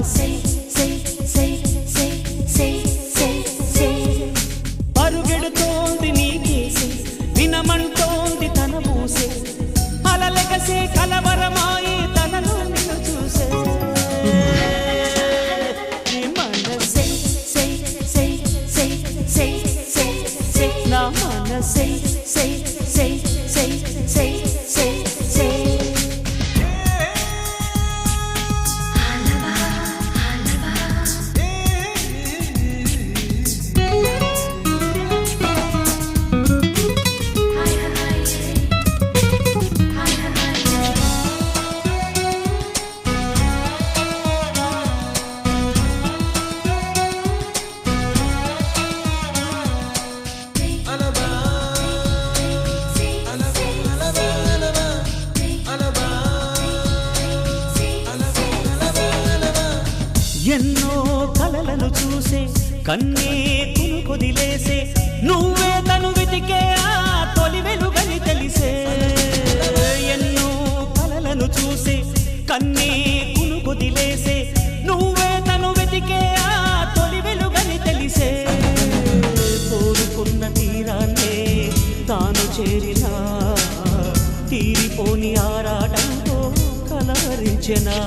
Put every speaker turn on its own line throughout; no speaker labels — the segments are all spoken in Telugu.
మనసే సే సే సే సే సే సే పరుగెడుతోంది నీకేసే వినమంటోంది తన మూసే అలలెగసే కలవరమాయి తనలో నిన్ను చూసే మనసే సే సే సే సే సే సే నా మనసే సే సే సే సే సే సే ఎన్నో కలలను చూసే కన్నే కునుకొదిలేసే నువ్వే తను వెతికే ఆ తొలి వెలుగని తెలిసే ఎన్నో కలలను చూసే కన్నే కునుకొదిలేసే నువ్వే తను వెతికే ఆ తొలి వెలుగని తెలిసే కోరుకున్న తీరాన్నే తాను చేరినా తీరిపోని ఆరాటంతో కలవరించెనా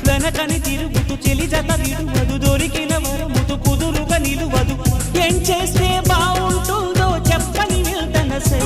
వెనకని తిరుగుతూ చెలి జత విడువదు దొరికిన వరముతు కుదురుగా నిలువదు ఏం చేస్తే బాగుంటుందో చెప్పని వెళ్తనసే